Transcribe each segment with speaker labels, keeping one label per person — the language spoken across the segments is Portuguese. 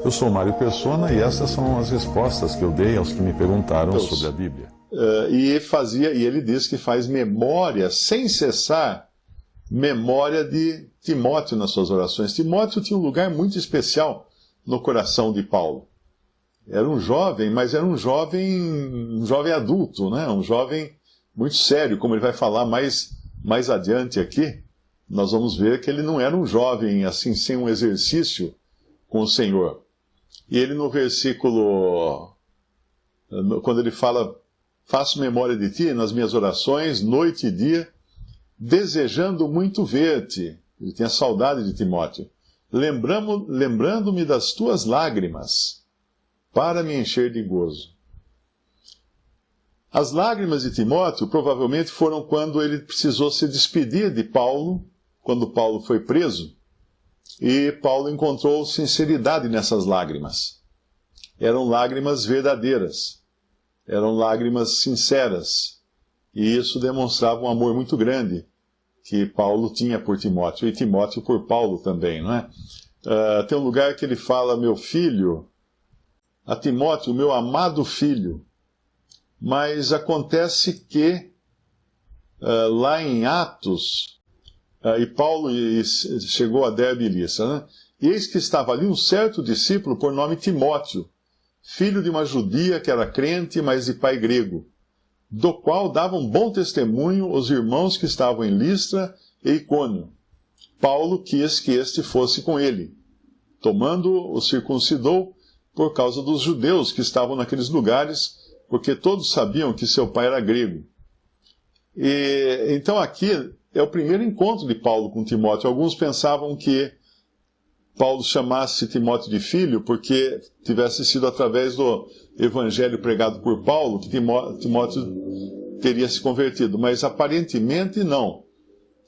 Speaker 1: Eu sou Mário Persona e essas são as respostas que eu dei aos que me perguntaram sobre a Bíblia.
Speaker 2: E ele diz que faz memória, sem cessar, memória de Timóteo nas suas orações. Timóteo tinha um lugar muito especial no coração de Paulo. Era um jovem, mas era um jovem adulto, né? Um jovem muito sério, como ele vai falar mais adiante aqui. Nós vamos ver que ele não era um jovem assim, sem um exercício com o Senhor. E ele no versículo, quando ele fala, faço memória de ti nas minhas orações, noite e dia, desejando muito ver-te. Ele tinha saudade de Timóteo. Lembrando-me das tuas lágrimas, para me encher de gozo. As lágrimas de Timóteo provavelmente foram quando ele precisou se despedir de Paulo, quando Paulo foi preso. E Paulo encontrou sinceridade nessas lágrimas. Eram lágrimas verdadeiras. Eram lágrimas sinceras. E isso demonstrava um amor muito grande que Paulo tinha por Timóteo. E Timóteo por Paulo também, não é? Tem um lugar que ele fala, meu filho, a Timóteo, meu amado filho. Mas acontece que, lá em Atos... e Paulo chegou a Derbe e Lissa, né? E eis que estava ali um certo discípulo por nome Timóteo, filho de uma judia que era crente, mas de pai grego, do qual davam bom testemunho os irmãos que estavam em Listra e Icônio. Paulo quis que este fosse com ele. Tomando-o, o circuncidou por causa dos judeus que estavam naqueles lugares, porque todos sabiam que seu pai era grego. E então aqui é o primeiro encontro de Paulo com Timóteo. Alguns pensavam que Paulo chamasse Timóteo de filho porque tivesse sido através do evangelho pregado por Paulo que Timóteo teria se convertido, mas aparentemente não.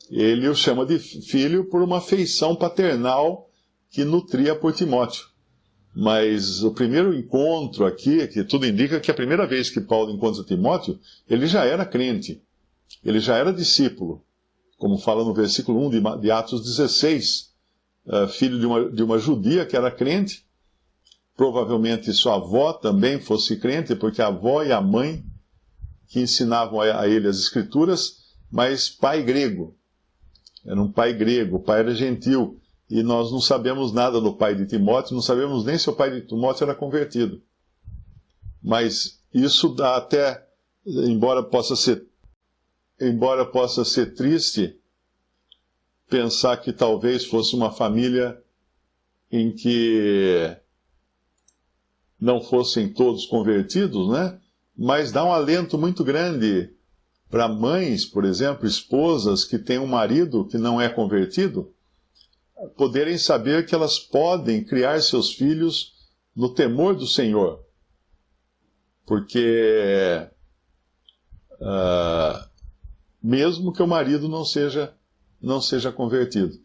Speaker 2: Ele o chama de filho por uma afeição paternal que nutria por Timóteo. Mas o primeiro encontro aqui, que tudo indica que a primeira vez que Paulo encontra Timóteo, ele já era crente, ele já era discípulo. Como fala no versículo 1 de Atos 16, filho de uma judia que era crente, provavelmente sua avó também fosse crente, porque a avó e a mãe que ensinavam a ele as escrituras, mas pai grego. Era um pai grego, o pai era gentil, e nós não sabemos nada do pai de Timóteo, não sabemos nem se o pai de Timóteo era convertido. Mas isso dá até, embora possa ser triste, pensar que talvez fosse uma família em que não fossem todos convertidos, né? Mas dá um alento muito grande para mães, por exemplo, esposas que têm um marido que não é convertido, poderem saber que elas podem criar seus filhos no temor do Senhor. Porque... mesmo que o marido não seja convertido.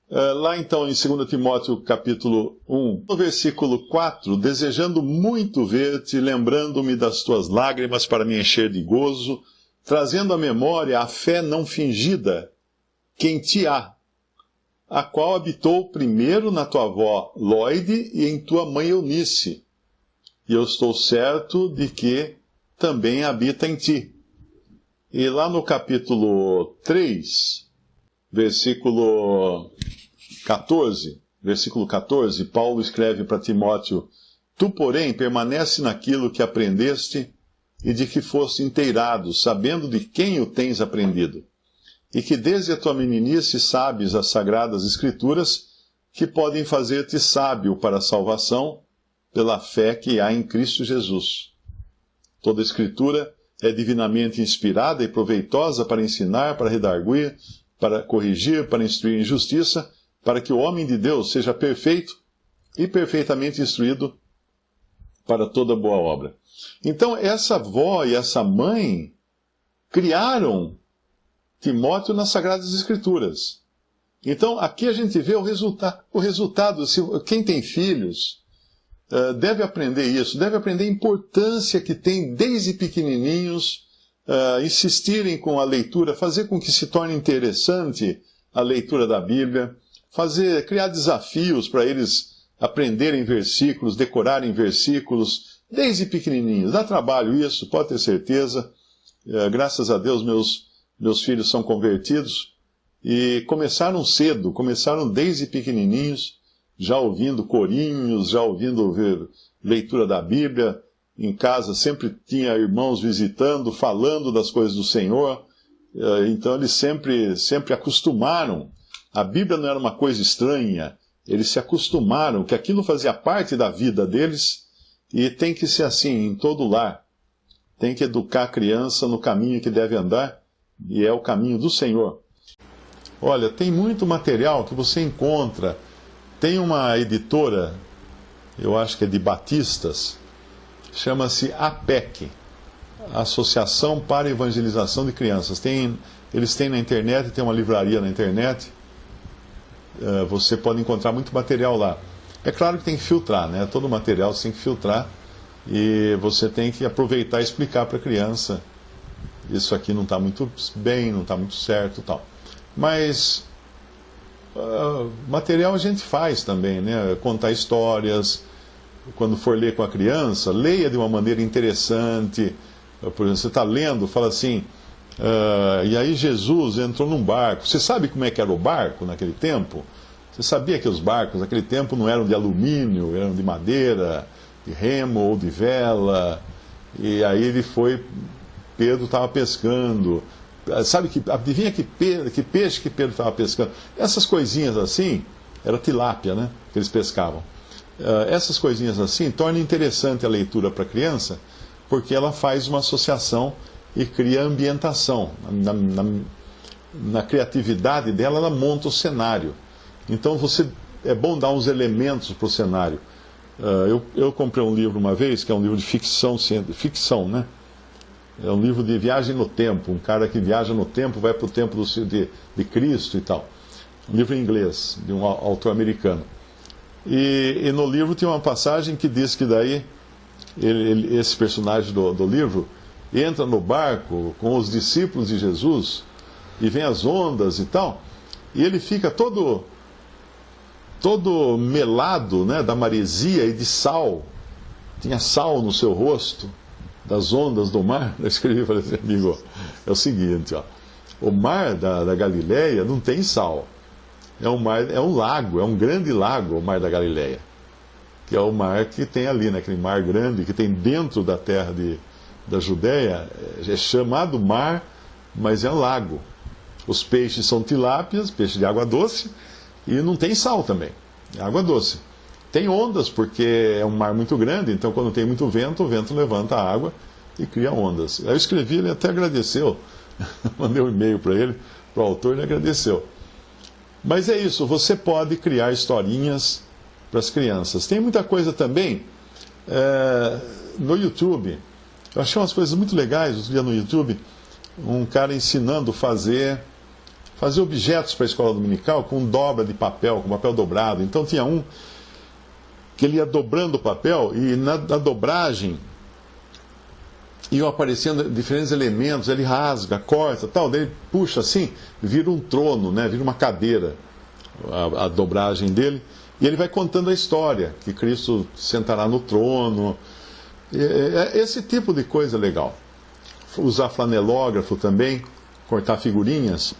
Speaker 2: Lá então em 2 Timóteo capítulo 1, no versículo 4, desejando muito ver-te, lembrando-me das tuas lágrimas para me encher de gozo, trazendo à memória a fé não fingida que em ti há, a qual habitou primeiro na tua avó Lóide e em tua mãe Eunice, e eu estou certo de que também habita em ti. E lá no capítulo 3, versículo 14, Paulo escreve para Timóteo, tu, porém, permanece naquilo que aprendeste e de que foste inteirado, sabendo de quem o tens aprendido, e que desde a tua meninice sabes as sagradas escrituras que podem fazer-te sábio para a salvação pela fé que há em Cristo Jesus. Toda a escritura é divinamente inspirada e proveitosa para ensinar, para redarguir, para corrigir, para instruir em justiça, para que o homem de Deus seja perfeito e perfeitamente instruído para toda boa obra. Então, essa avó e essa mãe criaram Timóteo nas Sagradas Escrituras. Então, aqui a gente vê o resultado. Quem tem filhos deve aprender isso, deve aprender a importância que tem desde pequenininhos insistirem com a leitura, fazer com que se torne interessante a leitura da Bíblia, criar desafios para eles aprenderem versículos, decorarem versículos, desde pequenininhos. Dá trabalho isso, pode ter certeza. Graças a Deus meus filhos são convertidos e começaram cedo, começaram desde pequenininhos, já ouvindo corinhos, já ouvindo leitura da Bíblia. Em casa sempre tinha irmãos visitando, falando das coisas do Senhor. Então eles sempre acostumaram. A Bíblia não era uma coisa estranha. Eles se acostumaram que aquilo fazia parte da vida deles e tem que ser assim em todo lar. Tem que educar a criança no caminho que deve andar e é o caminho do Senhor. Olha, tem muito material que você encontra. Tem uma editora, eu acho que é de batistas, chama-se APEC, Associação para Evangelização de Crianças. Eles têm na internet, tem uma livraria na internet. Você pode encontrar muito material lá. É claro que tem que filtrar, né? Todo material você tem que filtrar e você tem que aproveitar e explicar para a criança: isso aqui não está muito bem, não está muito certo e tal. Mas material a gente faz também, né? Contar histórias. Quando for ler com a criança, leia de uma maneira interessante. Por exemplo, você está lendo, fala assim: e aí Jesus entrou num barco. Você sabe como é que era o barco naquele tempo? Você sabia que os barcos naquele tempo não eram de alumínio, eram de madeira, de remo ou de vela? E aí Pedro estava pescando. Adivinha que peixe que Pedro estava pescando? Essas coisinhas assim, era tilápia, né, que eles pescavam. Essas coisinhas assim tornam interessante a leitura para a criança, porque ela faz uma associação e cria ambientação. Na criatividade dela, ela monta o cenário. Então é bom dar uns elementos para o cenário. Eu comprei um livro uma vez, que é um livro de ficção, né? É um livro de viagem no tempo. Um cara que viaja no tempo, vai para o tempo de Cristo e tal. Um livro em inglês, de um autor americano. E no livro tinha uma passagem que diz que daí esse personagem do livro entra no barco com os discípulos de Jesus e vem as ondas e tal, e ele fica todo melado, né, da maresia e de sal. Tinha sal no seu rosto, das ondas do mar. Eu escrevi e falei assim: amigo, é o seguinte, ó, o mar da Galileia não tem sal. É um lago, é um grande lago, o mar da Galileia, que é o mar que tem ali, né, aquele mar grande que tem dentro da terra da Judéia. É chamado mar, mas é um lago. Os peixes são tilápias, peixe de água doce, e não tem sal também, é água doce. Tem ondas, porque é um mar muito grande, então quando tem muito vento, o vento levanta a água e cria ondas. Aí eu escrevi, ele até agradeceu, mandei um e-mail para ele, para o autor, ele agradeceu. Mas é isso, você pode criar historinhas para as crianças. Tem muita coisa também no YouTube. Eu achei umas coisas muito legais outro dia no YouTube. Um cara ensinando a fazer objetos para a escola dominical com dobra de papel, com papel dobrado. Então tinha um que ele ia dobrando o papel e na dobragem iam aparecendo diferentes elementos. Ele rasga, corta, tal, daí ele puxa assim, vira um trono, né? Vira uma cadeira, a dobragem dele, e ele vai contando a história, que Cristo sentará no trono. Esse tipo de coisa é legal. Usar flanelógrafo também, cortar figurinhas,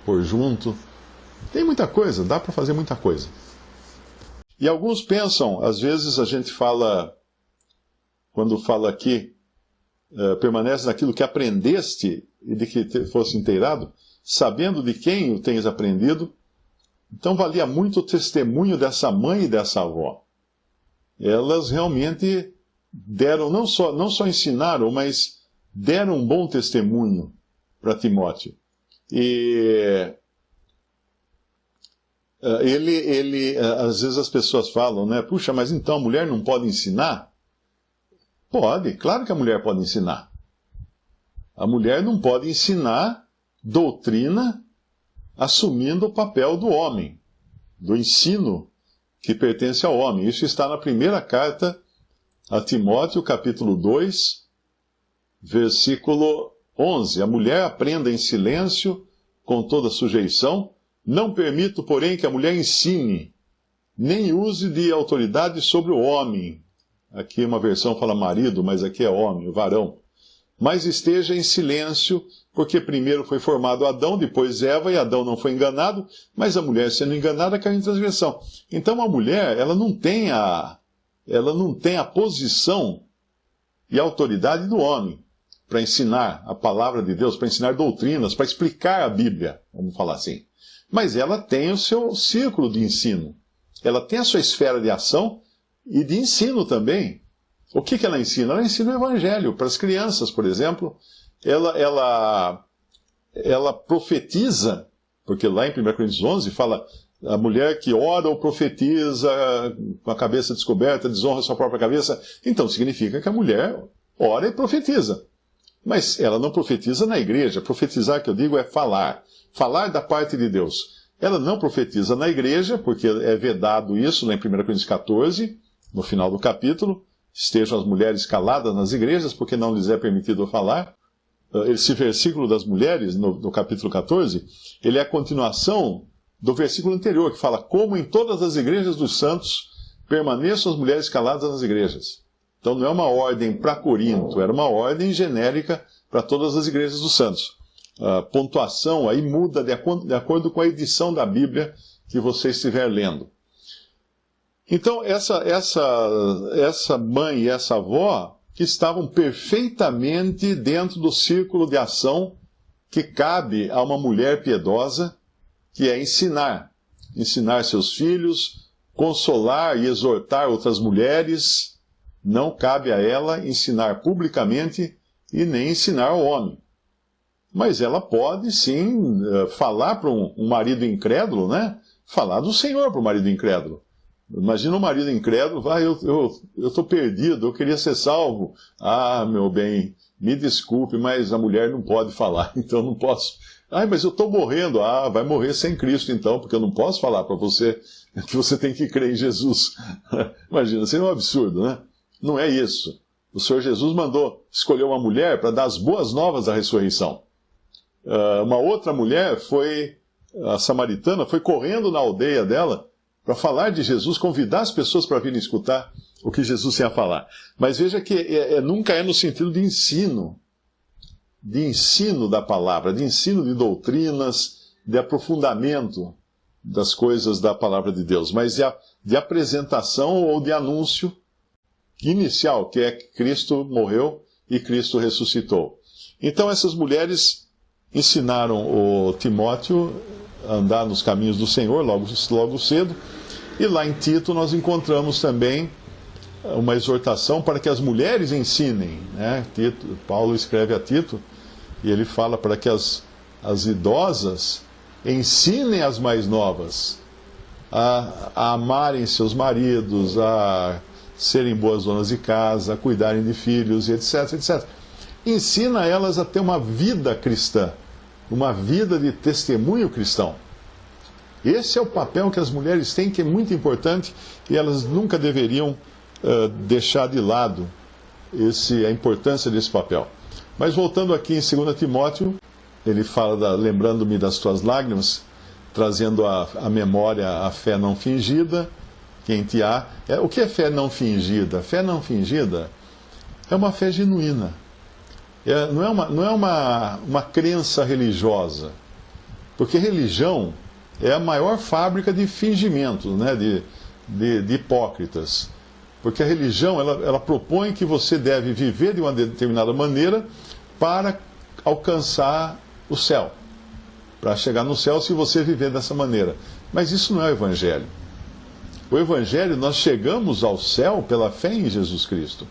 Speaker 2: pôr junto. Tem muita coisa, dá para fazer muita coisa. E alguns pensam, às vezes a gente fala, quando fala aqui, permanece naquilo que aprendeste e de que fosse inteirado, sabendo de quem o tens aprendido. Então valia muito o testemunho dessa mãe e dessa avó. Elas realmente deram, não só ensinaram, mas deram um bom testemunho para Timóteo. E às vezes as pessoas falam, né? Puxa, mas então a mulher não pode ensinar? Pode, claro que a mulher pode ensinar. A mulher não pode ensinar doutrina assumindo o papel do homem, do ensino que pertence ao homem. Isso está na primeira carta a Timóteo, capítulo 2, versículo 11. A mulher aprenda em silêncio, com toda sujeição, Não permito, porém, que a mulher ensine, nem use de autoridade sobre o homem. Aqui uma versão fala marido, mas aqui é homem, o varão. Mas esteja em silêncio, porque primeiro foi formado Adão, depois Eva, e Adão não foi enganado, mas a mulher, sendo enganada, caiu em transgressão. Então a mulher, ela não tem a posição e a autoridade do homem para ensinar a palavra de Deus, para ensinar doutrinas, para explicar a Bíblia, vamos falar assim. Mas ela tem o seu círculo de ensino. Ela tem a sua esfera de ação e de ensino também. O que ela ensina? Ela ensina o Evangelho para as crianças, por exemplo. Ela profetiza, porque lá em 1 Coríntios 11 fala a mulher que ora ou profetiza com a cabeça descoberta, desonra sua própria cabeça. Então significa que a mulher ora e profetiza. Mas ela não profetiza na igreja. Profetizar, que eu digo, é falar. Falar da parte de Deus. Ela não profetiza na igreja, porque é vedado isso lá em 1 Coríntios 14, no final do capítulo. Estejam as mulheres caladas nas igrejas, porque não lhes é permitido falar. Esse versículo das mulheres, no capítulo 14, ele é a continuação do versículo anterior, que fala: como em todas as igrejas dos santos permaneçam as mulheres caladas nas igrejas. Então não é uma ordem para Corinto, era uma ordem genérica para todas as igrejas dos santos. A pontuação aí muda de acordo com a edição da Bíblia que você estiver lendo. Então, essa mãe e essa avó, que estavam perfeitamente dentro do círculo de ação que cabe a uma mulher piedosa, que é ensinar seus filhos, consolar e exortar outras mulheres. Não cabe a ela ensinar publicamente e nem ensinar ao homem. Mas ela pode, sim, falar para um marido incrédulo, né? Falar do Senhor para o marido incrédulo. Imagina um marido incrédulo: eu estou perdido, eu queria ser salvo. Ah, meu bem, me desculpe, mas a mulher não pode falar, então eu não posso. Ah, mas eu estou morrendo. Ah, vai morrer sem Cristo então, porque eu não posso falar para você que você tem que crer em Jesus. Imagina, seria um absurdo, né? Não é isso. O Senhor Jesus mandou escolher uma mulher para dar as boas novas da ressurreição. Uma outra mulher a samaritana, foi correndo na aldeia dela para falar de Jesus, convidar as pessoas para virem escutar o que Jesus tinha a falar. Mas veja que nunca é no sentido de ensino da palavra, de ensino de doutrinas, de aprofundamento das coisas da palavra de Deus, mas de apresentação ou de anúncio inicial, que é que Cristo morreu e Cristo ressuscitou. Então essas mulheres ensinaram o Timóteo a andar nos caminhos do Senhor logo cedo. E lá em Tito nós encontramos também uma exortação para que as mulheres ensinem, né? Paulo escreve a Tito e ele fala para que as idosas ensinem as mais novas a amarem seus maridos, a serem boas donas de casa, a cuidarem de filhos, etc, etc. Ensina elas a ter uma vida cristã, uma vida de testemunho cristão. Esse é o papel que as mulheres têm, que é muito importante, e elas nunca deveriam deixar de lado a importância desse papel. Mas voltando aqui em 2 Timóteo, ele fala, lembrando-me das tuas lágrimas, trazendo à memória a fé não fingida, que em ti há. O que é fé não fingida? Fé não fingida é uma fé genuína. Não é uma crença religiosa, porque religião é a maior fábrica de fingimentos, né, de hipócritas. Porque a religião, ela propõe que você deve viver de uma determinada maneira para alcançar o céu. Para chegar no céu, se você viver dessa maneira. Mas isso não é o Evangelho. O Evangelho, nós chegamos ao céu pela fé em Jesus Cristo.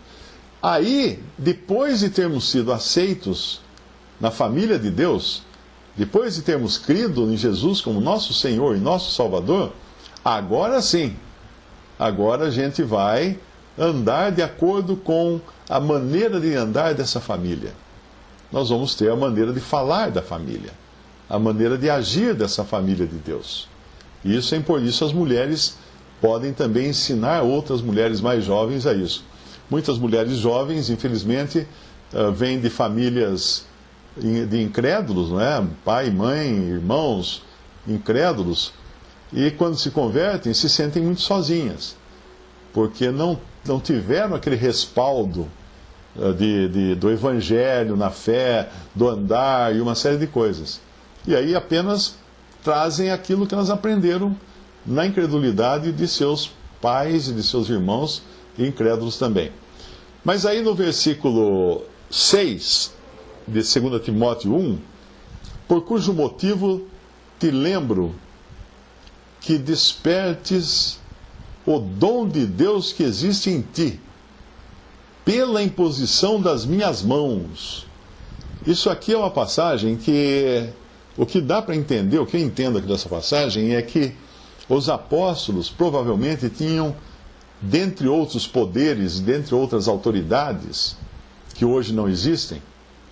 Speaker 2: Aí, depois de termos sido aceitos na família de Deus, depois de termos crido em Jesus como nosso Senhor e nosso Salvador, agora sim, agora a gente vai andar de acordo com a maneira de andar dessa família. Nós vamos ter a maneira de falar da família, a maneira de agir dessa família de Deus. E isso é por isso as mulheres podem também ensinar outras mulheres mais jovens a isso. Muitas mulheres jovens, infelizmente, vêm de famílias de incrédulos, não é? Pai, mãe, irmãos, incrédulos, e quando se convertem, se sentem muito sozinhas, porque não tiveram aquele respaldo do evangelho, na fé, do andar e uma série de coisas. E aí apenas trazem aquilo que elas aprenderam na incredulidade de seus pais e de seus irmãos incrédulos também. Mas aí no versículo 6 de 2 Timóteo 1, por cujo motivo te lembro que despertes o dom de Deus que existe em ti, pela imposição das minhas mãos. Isso aqui é uma passagem que, o que dá para entender, o que eu entendo aqui dessa passagem, é que os apóstolos provavelmente tinham, dentre outros poderes, dentre outras autoridades, que hoje não existem,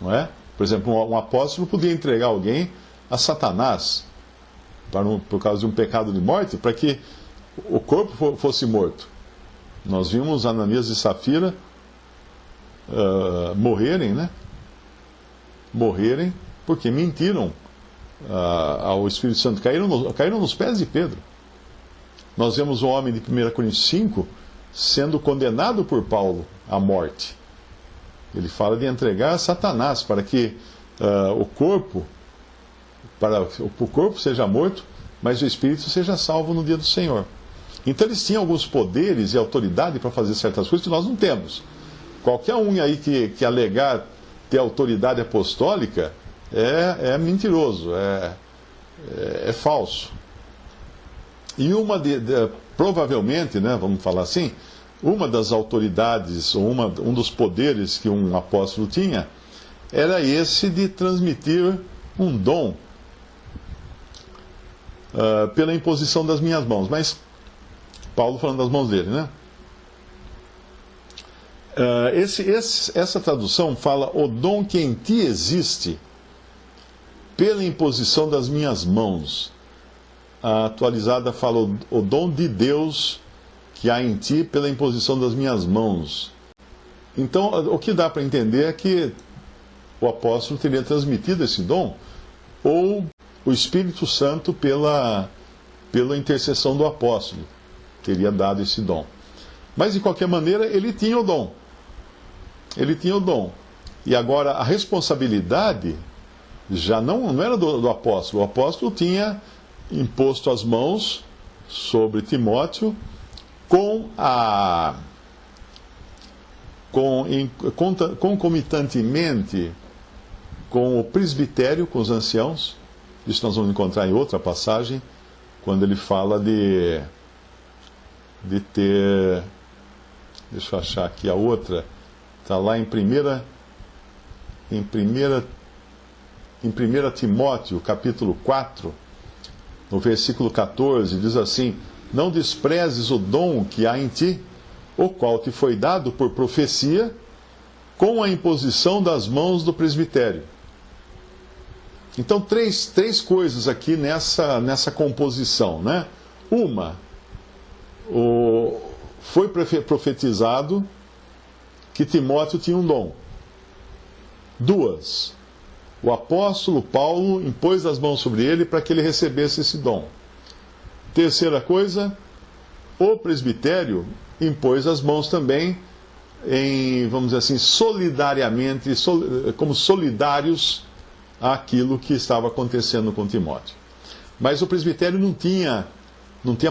Speaker 2: não é? Por exemplo, um apóstolo podia entregar alguém a Satanás, por causa de um pecado de morte, para que o corpo fosse morto. Nós vimos Ananias e Safira morrerem, né? Morrerem porque mentiram ao Espírito Santo. Caíram nos pés de Pedro. Nós vemos o homem de 1 Coríntios 5 sendo condenado por Paulo à morte. Ele fala de entregar a Satanás para que o corpo seja morto, mas o Espírito seja salvo no dia do Senhor. Então eles tinham alguns poderes e autoridade para fazer certas coisas que nós não temos. Qualquer um aí que alegar ter autoridade apostólica é mentiroso, é falso. E provavelmente, né, vamos falar assim, uma das autoridades, ou um dos poderes que um apóstolo tinha, era esse de transmitir um dom pela imposição das minhas mãos. Mas Paulo falando das mãos dele, né? Essa tradução fala o dom que em ti existe pela imposição das minhas mãos. A atualizada fala o dom de Deus que há em ti pela imposição das minhas mãos. Então, o que dá para entender é que o apóstolo teria transmitido esse dom, ou o Espírito Santo, pela intercessão do apóstolo, teria dado esse dom. Mas, de qualquer maneira, ele tinha o dom. Ele tinha o dom. E agora, a responsabilidade já não era do apóstolo. O apóstolo tinha imposto as mãos sobre Timóteo concomitantemente com o presbitério, com os anciãos. Isso nós vamos encontrar em outra passagem, quando ele fala de ter... Deixa eu achar aqui a outra. Está lá em 1 Timóteo, capítulo 4, no versículo 14, diz assim: não desprezes o dom que há em ti, o qual te foi dado por profecia, com a imposição das mãos do presbitério. Então, três coisas aqui nessa composição, né? Uma, foi profetizado que Timóteo tinha um dom. Duas, o apóstolo Paulo impôs as mãos sobre ele para que ele recebesse esse dom. Terceira coisa, o presbitério impôs as mãos também, vamos dizer assim, solidariamente, como solidários àquilo que estava acontecendo com Timóteo. Mas o presbitério não tinha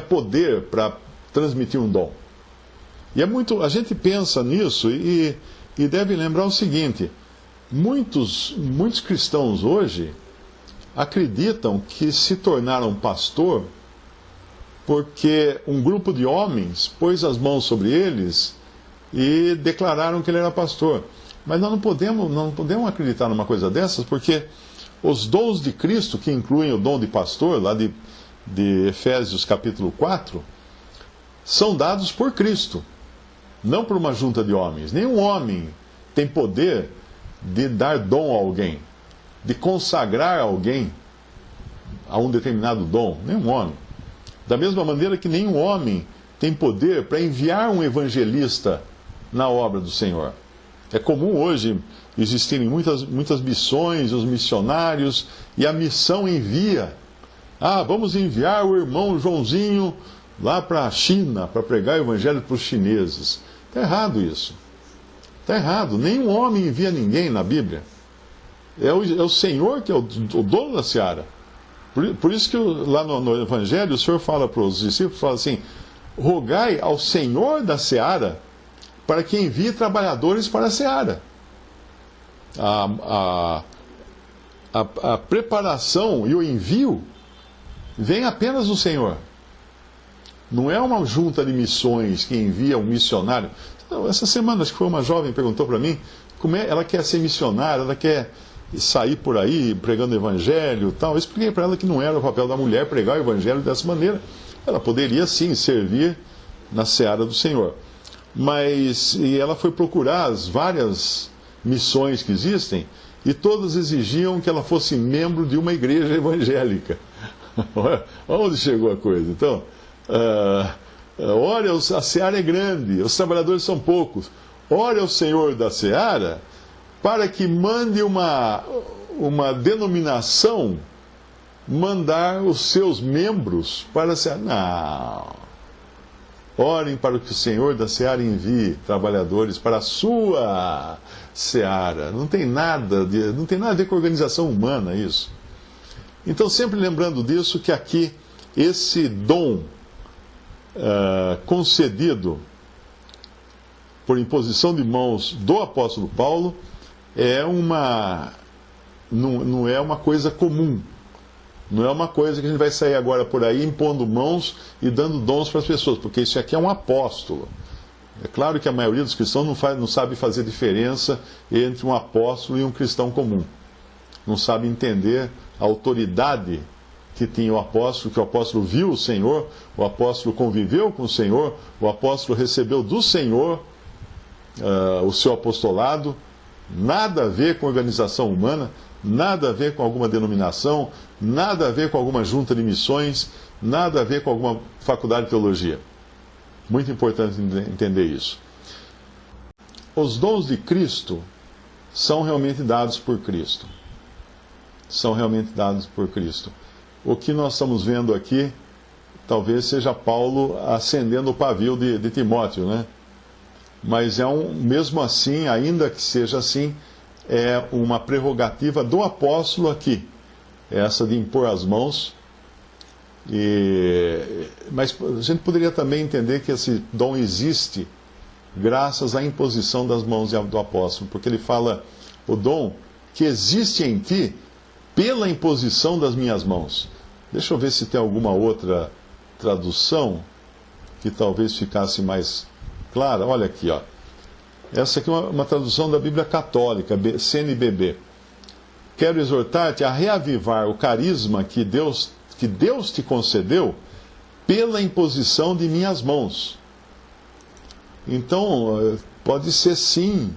Speaker 2: poder para transmitir um dom. E a gente pensa nisso e deve lembrar o seguinte: muitos cristãos hoje acreditam que se tornaram pastor porque um grupo de homens pôs as mãos sobre eles e declararam que ele era pastor. Mas nós não podemos acreditar numa coisa dessas, porque os dons de Cristo, que incluem o dom de pastor, lá de Efésios capítulo 4, são dados por Cristo, não por uma junta de homens. Nenhum homem tem poder de dar dom a alguém, de consagrar alguém a um determinado dom. Nenhum homem. Da mesma maneira que nenhum homem tem poder para enviar um evangelista na obra do Senhor. É comum hoje existirem muitas missões, os missionários, e a missão envia Vamos enviar o irmão Joãozinho lá para a China para pregar o evangelho para os chineses. Está errado isso. Está errado. Nenhum homem envia ninguém na Bíblia. É o Senhor que é o dono da seara. Por isso que lá no Evangelho o Senhor fala para os discípulos, fala assim, rogai ao Senhor da seara para que envie trabalhadores para a seara. A preparação e o envio vem apenas do Senhor. Não é uma junta de missões que envia um missionário. Essa semana, acho que foi uma jovem que perguntou para mim, ela quer ser missionária, ela quer sair por aí pregando o evangelho e tal. Eu expliquei para ela que não era o papel da mulher pregar o evangelho dessa maneira. Ela poderia sim servir na seara do Senhor. E ela foi procurar as várias missões que existem e todas exigiam que ela fosse membro de uma igreja evangélica. Onde chegou a coisa? Então, olha, a seara é grande, os trabalhadores são poucos. Ore ao Senhor da seara para que mande uma denominação mandar os seus membros para a seara. Não. Orem para que o Senhor da seara envie trabalhadores para a sua seara. Não tem nada a ver com organização humana isso. Então, sempre lembrando disso, que aqui esse dom concedido por imposição de mãos do apóstolo Paulo não é uma coisa comum. Não é uma coisa que a gente vai sair agora por aí impondo mãos e dando dons para as pessoas, porque isso aqui é um apóstolo. É claro que a maioria dos cristãos não sabe fazer diferença entre um apóstolo e um cristão comum. Não sabe entender a autoridade que tinha o apóstolo, que o apóstolo viu o Senhor, o apóstolo conviveu com o Senhor, o apóstolo recebeu do Senhor o seu apostolado. Nada a ver com organização humana, nada a ver com alguma denominação, nada a ver com alguma junta de missões, nada a ver com alguma faculdade de teologia. Muito importante entender isso. Os dons de Cristo são realmente dados por Cristo. São realmente dados por Cristo. O que nós estamos vendo aqui, talvez seja Paulo acendendo o pavio de Timóteo, né? Mas mesmo assim, ainda que seja assim, é uma prerrogativa do apóstolo aqui, essa de impor as mãos. Mas a gente poderia também entender que esse dom existe graças à imposição das mãos do apóstolo, porque ele fala, o dom que existe em ti pela imposição das minhas mãos. Deixa eu ver se tem alguma outra tradução que talvez ficasse mais clara. Olha aqui, ó. Essa aqui é uma tradução da Bíblia Católica, CNBB. Quero exortar-te a reavivar o carisma que Deus te concedeu pela imposição de minhas mãos. Então, pode ser sim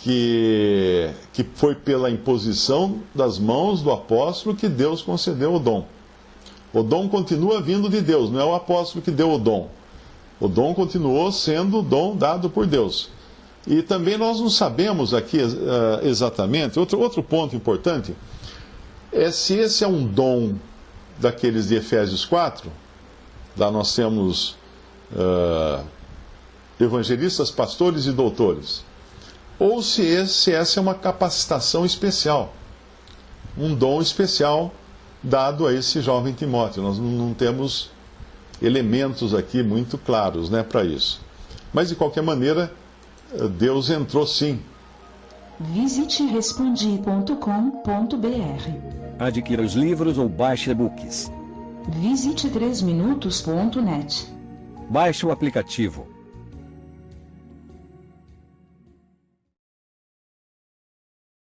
Speaker 2: que foi pela imposição das mãos do apóstolo que Deus concedeu o dom. O dom continua vindo de Deus, não é o apóstolo que deu o dom. O dom continuou sendo o dom dado por Deus. E também nós não sabemos aqui exatamente, outro ponto importante, é se esse é um dom daqueles de Efésios 4, lá nós temos evangelistas, pastores e doutores, ou se essa é uma capacitação especial, um dom especial dado a esse jovem Timóteo. Nós não temos elementos aqui muito claros, né, para isso. Mas, de qualquer maneira, Deus entrou sim.
Speaker 3: Visite respondi.com.br.
Speaker 4: Adquira os livros ou baixe e-books.
Speaker 3: Visite 3minutos.net.
Speaker 4: Baixe o aplicativo.